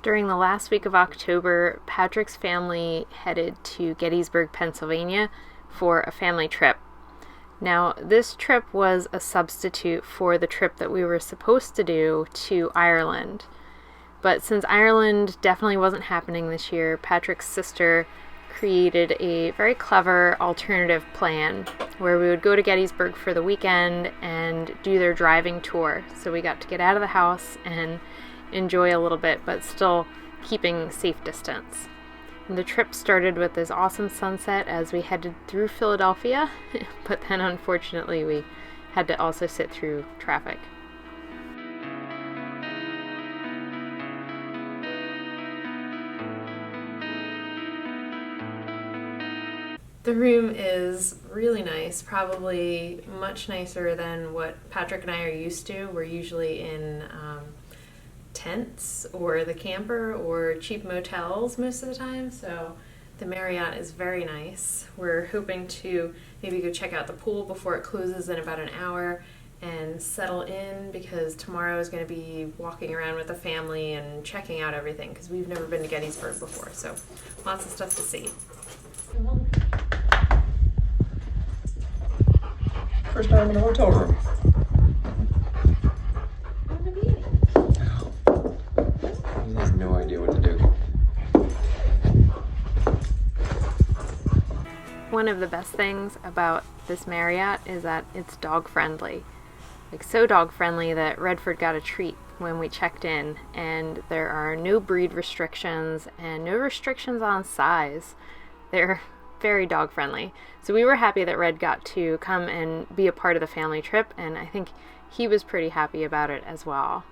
During the last week of October, Patrick's family headed to Gettysburg, Pennsylvania for a family trip. Now, this trip was a substitute for the trip that we were supposed to do to Ireland. But since Ireland definitely wasn't happening this year, Patrick's sister created a very clever alternative plan where we would go to Gettysburg for the weekend and do their driving tour. So we got to get out of the house and enjoy a little bit, but still keeping safe distance. And the trip started with this awesome sunset as we headed through Philadelphia, but then unfortunately we had to also sit through traffic. The room is really nice, probably much nicer than what Patrick and I are used to. We're usually in tents or the camper or cheap motels most of the time, so the Marriott is very nice. We're hoping to maybe go check out the pool before it closes in about an hour and settle in, because tomorrow is going to be walking around with the family and checking out everything, because we've never been to Gettysburg before, so lots of stuff to see. First time in a hotel room. He has no idea what to do. One of the best things about this Marriott is that it's dog friendly. Like, so dog friendly that Redford got a treat when we checked in, and there are no breed restrictions and no restrictions on size. They're very dog friendly. So we were happy that Red got to come and be a part of the family trip, and I think he was pretty happy about it as well.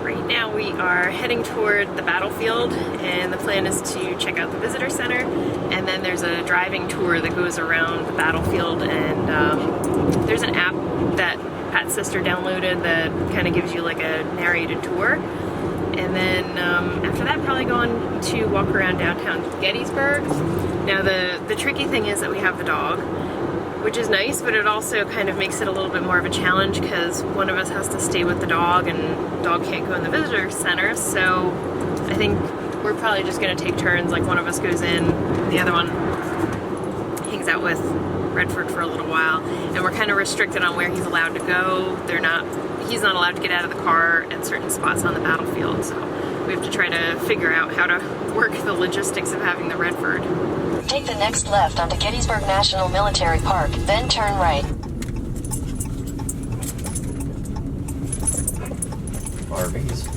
Right now we are heading toward the battlefield, and the plan is to check out the visitor center, and then there's a driving tour that goes around the battlefield, and there's an app that Pat's sister downloaded that kind of gives you like a narrated tour. And then after that, probably going to walk around downtown Gettysburg. Now the tricky thing is that we have the dog, which is nice, but it also kind of makes it a little bit more of a challenge because one of us has to stay with the dog, and the dog can't go in the visitor center. So I think we're probably just going to take turns. Like, one of us goes in, the other one hangs out with Redford for a little while, and we're kind of restricted on where he's allowed to go. He's not allowed to get out of the car at certain spots on the battlefield, so we have to try to figure out how to work the logistics of having the Redford. Take the next left onto Gettysburg National Military Park, then turn right. RVs.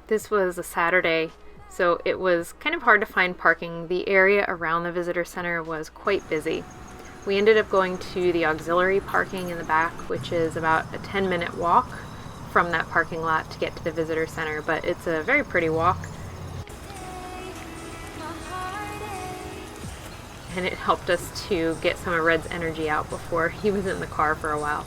This was a Saturday, so it was kind of hard to find parking. The area around the visitor center was quite busy. We ended up going to the auxiliary parking in the back, which is about a 10-minute walk from that parking lot to get to the visitor center, but it's a very pretty walk. And it helped us to get some of Red's energy out before he was in the car for a while.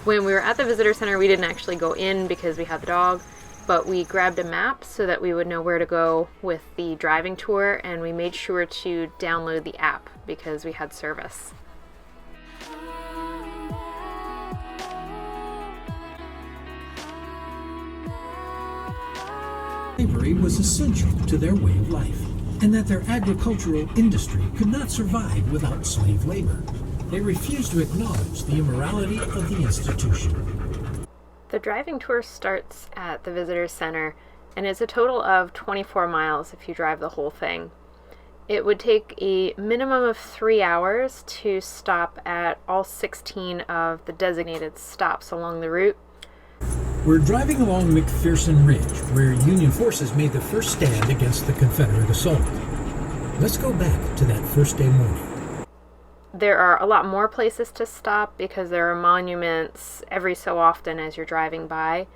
When we were at the visitor center, we didn't actually go in because we had the dog, but we grabbed a map so that we would know where to go with the driving tour, and we made sure to download the app because we had service. Slavery was essential to their way of life, and that their agricultural industry could not survive without slave labor. They refused to acknowledge the immorality of the institution. The driving tour starts at the visitor center, and it's a total of 24 miles if you drive the whole thing. It would take a minimum of 3 hours to stop at all 16 of the designated stops along the route. We're driving along McPherson Ridge, where Union forces made the first stand against the Confederate assault. Let's go back to that first day morning. There are a lot more places to stop because there are monuments every so often as you're driving by.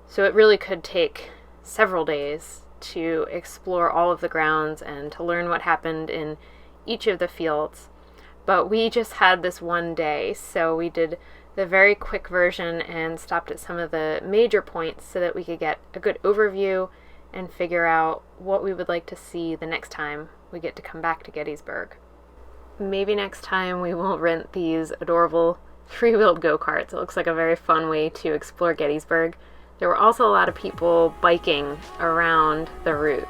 So it really could take several days to explore all of the grounds and to learn what happened in each of the fields. But we just had this one day, so we did the very quick version and stopped at some of the major points so that we could get a good overview and figure out what we would like to see the next time we get to come back to Gettysburg. Maybe next time we will rent these adorable three-wheeled go-karts. It looks like a very fun way to explore Gettysburg. There were also a lot of people biking around the route.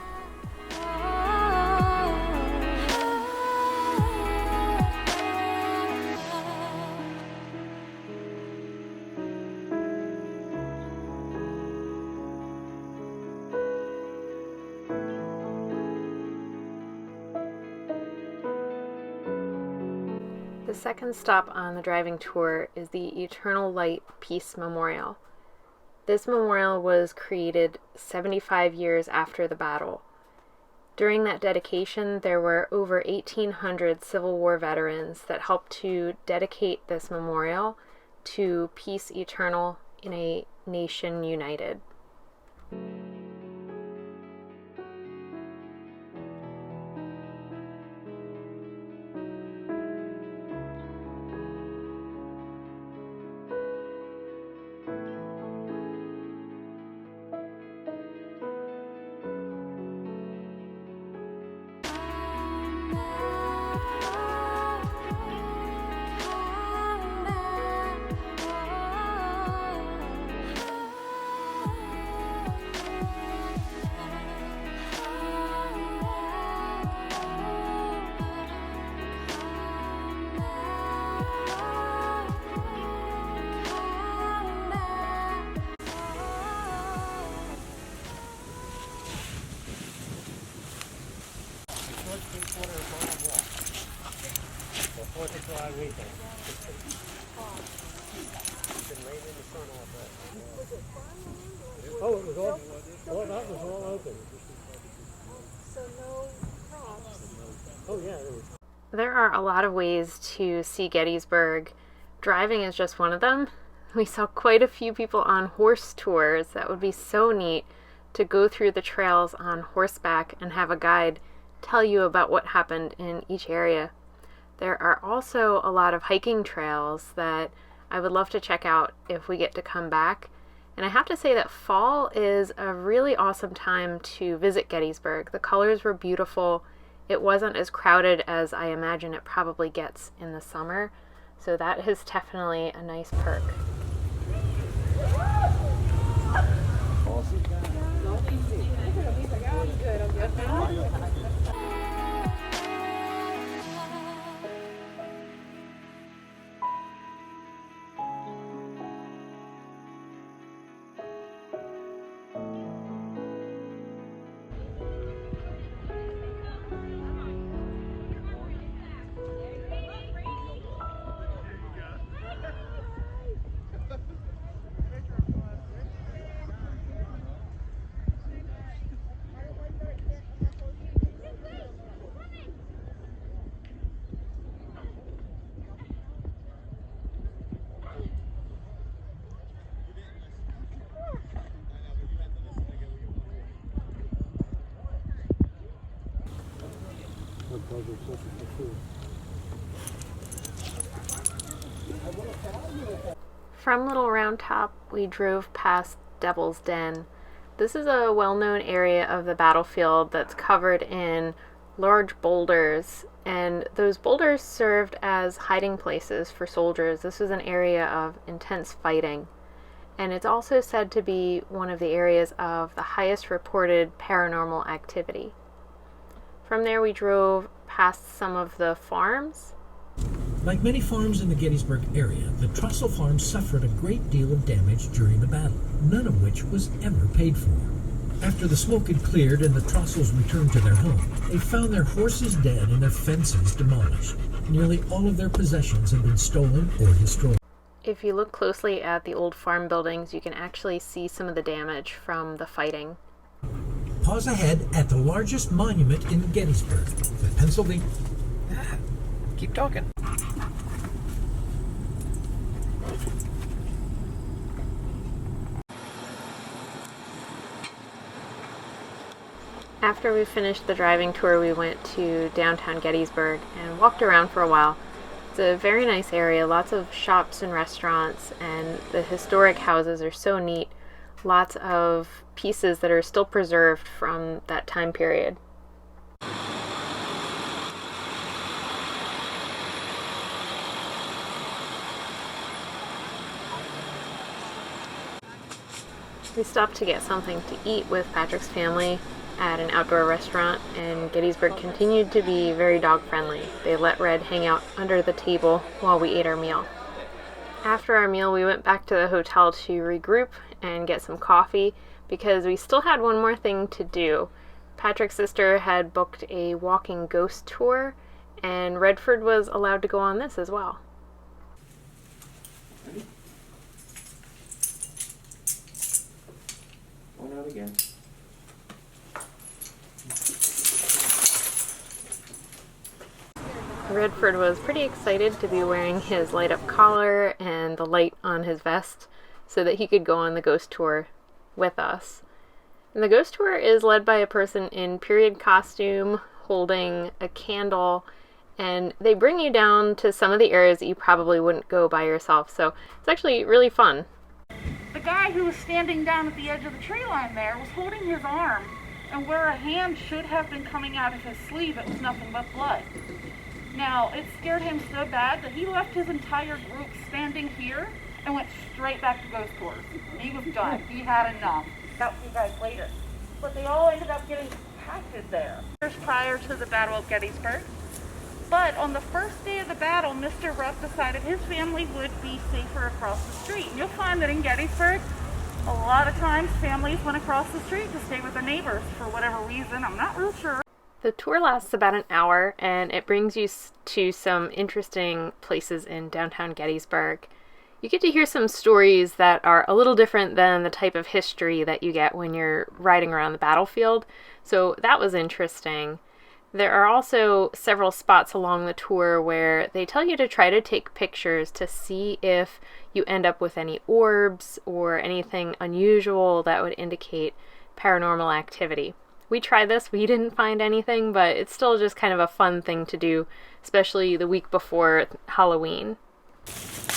The second stop on the driving tour is the Eternal Light Peace Memorial. This memorial was created 75 years after the battle. During that dedication, there were over 1,800 Civil War veterans that helped to dedicate this memorial to peace eternal in a nation united. Oh, it was all, well, that was all open. So no props. Oh, yeah, there was. There are a lot of ways to see Gettysburg. Driving is just one of them. We saw quite a few people on horse tours. That would be so neat to go through the trails on horseback and have a guide tell you about what happened in each area. There are also a lot of hiking trails that I would love to check out if we get to come back. And I have to say that fall is a really awesome time to visit Gettysburg. The colors were beautiful. It wasn't as crowded as I imagine it probably gets in the summer. So that is definitely a nice perk. From Little Round Top, we drove past Devil's Den. This is a well-known area of the battlefield that's covered in large boulders, and those boulders served as hiding places for soldiers. This was an area of intense fighting, and it's also said to be one of the areas of the highest reported paranormal activity. From there, we drove past some of the farms. Like many farms in the Gettysburg area, the Trussell farm suffered a great deal of damage during the battle, none of which was ever paid for. After the smoke had cleared and the Trussells returned to their home, they found their horses dead and their fences demolished. Nearly all of their possessions had been stolen or destroyed. If you look closely at the old farm buildings, you can actually see some of the damage from the fighting. pause ahead at the largest monument in Gettysburg, the Pennsylvania. Keep talking. After we finished the driving tour, we went to downtown Gettysburg and walked around for a while. It's a very nice area, lots of shops and restaurants, and the historic houses are so neat. Lots of pieces that are still preserved from that time period. We stopped to get something to eat with Patrick's family at an outdoor restaurant, and Gettysburg continued to be very dog friendly. They let Red hang out under the table while we ate our meal. After our meal, we went back to the hotel to regroup and get some coffee because we still had one more thing to do. Patrick's sister had booked a walking ghost tour, and Redford was allowed to go on this as well. Going out again. Redford was pretty excited to be wearing his light-up collar and the light on his vest so that he could go on the ghost tour with us. And the ghost tour is led by a person in period costume holding a candle, and they bring you down to some of the areas that you probably wouldn't go by yourself, so it's actually really fun. The guy who was standing down at the edge of the tree line there was holding his arm, and where a hand should have been coming out of his sleeve, it was nothing but blood. Now, it scared him so bad that he left his entire group standing here and went straight back to ghost tours. He was done. He had enough. Got you guys later. But they all ended up getting captured there. Years prior to the Battle of Gettysburg. But on the first day of the battle, Mr. Rupp decided his family would be safer across the street. And you'll find that in Gettysburg, a lot of times families went across the street to stay with their neighbors for whatever reason. I'm not real sure. The tour lasts about an hour, and it brings you to some interesting places in downtown Gettysburg. You get to hear some stories that are a little different than the type of history that you get when you're riding around the battlefield, so that was interesting. There are also several spots along the tour where they tell you to try to take pictures to see if you end up with any orbs or anything unusual that would indicate paranormal activity. We tried this, we didn't find anything, but it's still just kind of a fun thing to do, especially the week before Halloween.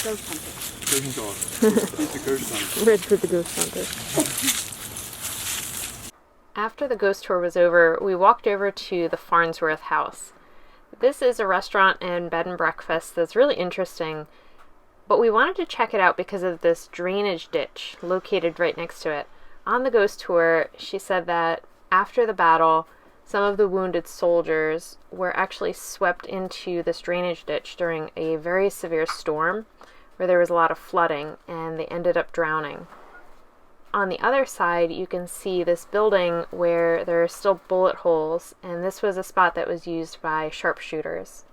Ghost hunter. He's a ghost hunter. Redford the ghost hunter. After the ghost tour was over, we walked over to the Farnsworth house. This is a restaurant and bed and breakfast that's really interesting, but we wanted to check it out because of this drainage ditch located right next to it. On the ghost tour, she said that after the battle, some of the wounded soldiers were actually swept into this drainage ditch during a very severe storm where there was a lot of flooding, and they ended up drowning. On the other side, you can see this building where there are still bullet holes, and this was a spot that was used by sharpshooters.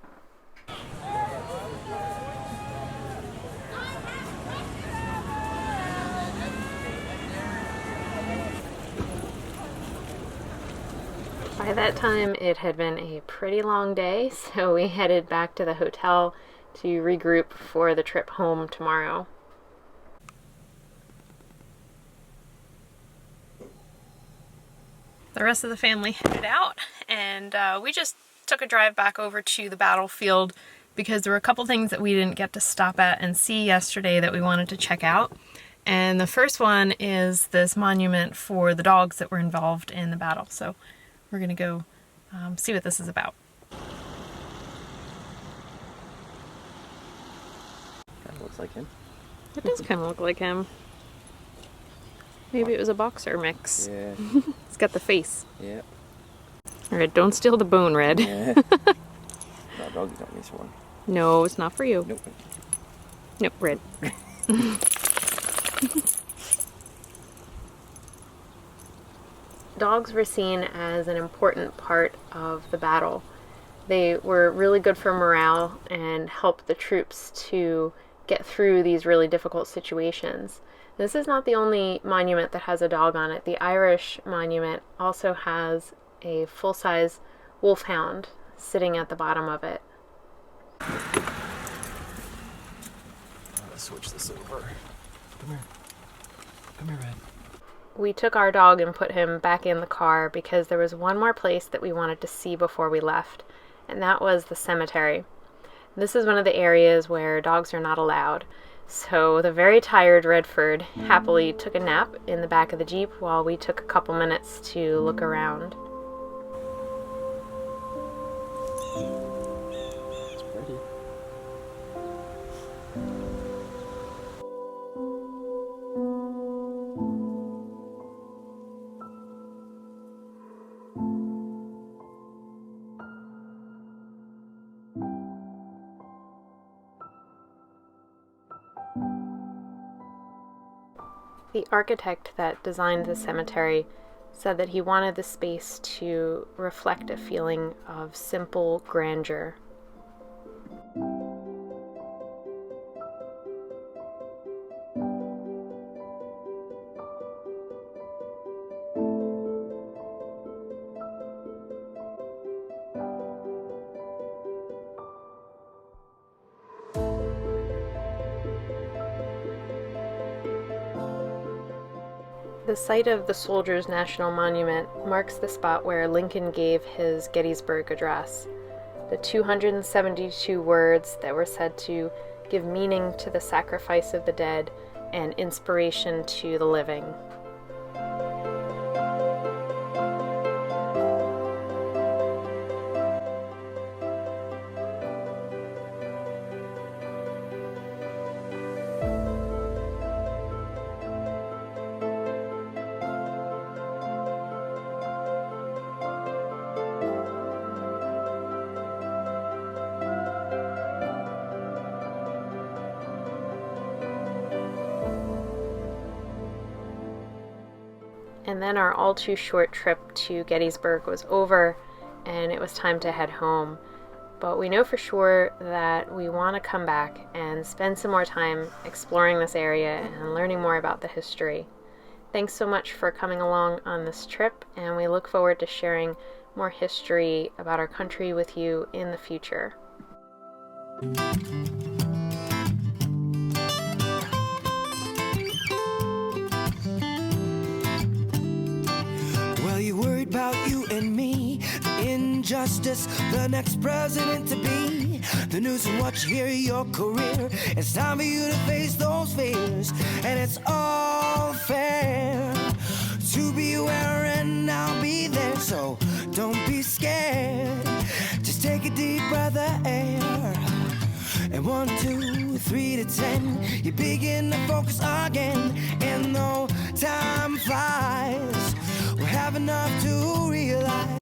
By that time, it had been a pretty long day, so we headed back to the hotel to regroup for the trip home tomorrow. The rest of the family headed out, and we just took a drive back over to the battlefield because there were a couple things that we didn't get to stop at and see yesterday that we wanted to check out. And the first one is this monument for the dogs that were involved in the battle. So we're going to go see what this is about. Kind of looks like him. It does kind of look like him. Maybe it was a boxer mix. Yeah. It's got the face. Yeah. Alright, don't steal the bone, Red. Yeah. No, doggy got this one. No, it's not for you. Nope. Nope, Red. Dogs were seen as an important part of the battle. They were really good for morale and helped the troops to get through these really difficult situations. This is not the only monument that has a dog on it. The Irish monument also has a full-size wolfhound sitting at the bottom of it. Let's switch this over. Come here. Come here, Red. We took our dog and put him back in the car because there was one more place that we wanted to see before we left, and that was the cemetery. This is one of the areas where dogs are not allowed. So the very tired Redford happily took a nap in the back of the Jeep while we took a couple minutes to look around. It's pretty. The architect that designed the cemetery said that he wanted the space to reflect a feeling of simple grandeur. The site of the Soldiers' National Monument marks the spot where Lincoln gave his Gettysburg Address. The 272 words that were said to give meaning to the sacrifice of the dead and inspiration to the living. And then our all too short trip to Gettysburg was over and it was time to head home. But we know for sure that we want to come back and spend some more time exploring this area and learning more about the history. Thanks so much for coming along on this trip, and we look forward to sharing more history about our country with you in the future. Well, you worried about you and me, the injustice, the next president to be, the news and what you hear, your career. It's time for you to face those fears, and it's all fair to be aware, and I'll be there, so don't be scared. Just take a deep breath of air, and 1, 2, 3 to 10, you begin to focus again, and though time flies, we'll have enough to realize